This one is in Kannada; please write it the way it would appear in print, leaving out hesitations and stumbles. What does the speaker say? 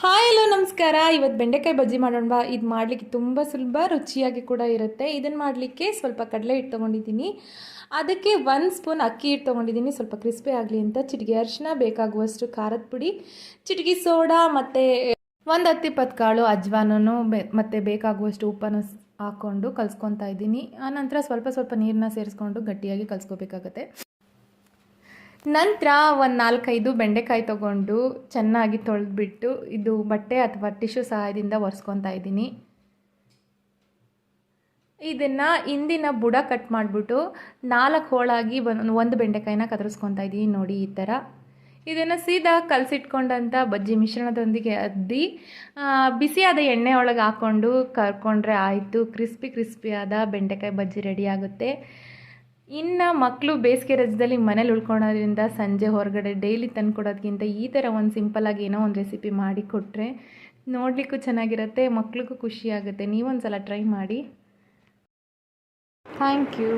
ಹಾಯ್ ಹಲೋ ನಮಸ್ಕಾರ. ಇವತ್ತು ಬೆಂಡೆಕಾಯಿ ಬಜ್ಜಿ ಮಾಡೋಣ ಬಾ. ಇದು ಮಾಡಲಿಕ್ಕೆ ತುಂಬ ಸುಲಭ, ರುಚಿಯಾಗಿ ಕೂಡ ಇರುತ್ತೆ. ಇದನ್ನು ಮಾಡಲಿಕ್ಕೆ ಸ್ವಲ್ಪ ಕಡಲೆ ಹಿಟ್ಟು ತೊಗೊಂಡಿದ್ದೀನಿ, ಅದಕ್ಕೆ 1 ಸ್ಪೂನ್ ಅಕ್ಕಿ ಹಿಟ್ಟು ತೊಗೊಂಡಿದ್ದೀನಿ, ಸ್ವಲ್ಪ ಕ್ರಿಸ್ಪಿ ಆಗಲಿ ಅಂತ. ಚಿಟಿಕೆ ಅರಿಶಿನ, ಬೇಕಾಗುವಷ್ಟು ಖಾರದ ಪುಡಿ, ಚಿಟಿಕೆ ಸೋಡಾ ಮತ್ತು ಒಂದು 10-20 ಕಾಳು ಅಜ್ವಾನೂ ಮತ್ತು ಬೇಕಾಗುವಷ್ಟು ಉಪ್ಪನ್ನು ಹಾಕ್ಕೊಂಡು ಕಲಿಸ್ಕೊತಾ ಇದ್ದೀನಿ. ಆನಂತರ ಸ್ವಲ್ಪ ನೀರನ್ನ ಸೇರಿಸ್ಕೊಂಡು ಗಟ್ಟಿಯಾಗಿ ಕಲಿಸ್ಕೋಬೇಕಾಗತ್ತೆ. ನಂತರ ಒಂದು 4-5 ಬೆಂಡೆಕಾಯಿ ತೊಗೊಂಡು ಚೆನ್ನಾಗಿ ತೊಳೆದ್ಬಿಟ್ಟು ಇದು ಬಟ್ಟೆ ಅಥವಾ ಟಿಶ್ಯೂ ಸಹಾಯದಿಂದ ಒರೆಸ್ಕೊತಾ ಇದ್ದೀನಿ. ಇದನ್ನು ಹಿಂದಿನ ಬುಡ ಕಟ್ ಮಾಡಿಬಿಟ್ಟು 4 ಹೋಳಾಗಿ ಒಂದು ಬೆಂಡೆಕಾಯಿನ ಕತ್ತರಿಸ್ಕೊತಾ ಇದ್ದೀನಿ. ನೋಡಿ ಈ ಥರ. ಇದನ್ನು ಸೀದಾ ಕಲಸಿಟ್ಕೊಂಡಂಥ ಬಜ್ಜಿ ಮಿಶ್ರಣದೊಂದಿಗೆ ಅದ್ದಿ ಬಿಸಿಯಾದ ಎಣ್ಣೆ ಒಳಗೆ ಹಾಕ್ಕೊಂಡು ಕರ್ಕೊಂಡ್ರೆ ಆಯಿತು. ಕ್ರಿಸ್ಪಿಯಾದ ಬೆಂಡೆಕಾಯಿ ಬಜ್ಜಿ ರೆಡಿ ಆಗುತ್ತೆ. ಇನ್ನು ಮಕ್ಕಳು ಬೇಸಿಗೆ ರಜದಲ್ಲಿ ಮನೇಲಿ ಉಳ್ಕೊಳೋದ್ರಿಂದ ಸಂಜೆ ಹೊರಗಡೆ ಡೈಲಿ ತಂದು ಕೊಡೋದಕ್ಕಿಂತ ಈ ಥರ ಒಂದು ಸಿಂಪಲ್ಲಾಗಿ ಏನೋ ಒಂದು ರೆಸಿಪಿ ಮಾಡಿ ಕೊಟ್ಟರೆ ನೋಡಲಿಕ್ಕೂ ಚೆನ್ನಾಗಿರುತ್ತೆ, ಮಕ್ಳಿಗೂ ಖುಷಿಯಾಗುತ್ತೆ. ನೀವೊಂದು ಸಲ ಟ್ರೈ ಮಾಡಿ. Thank you.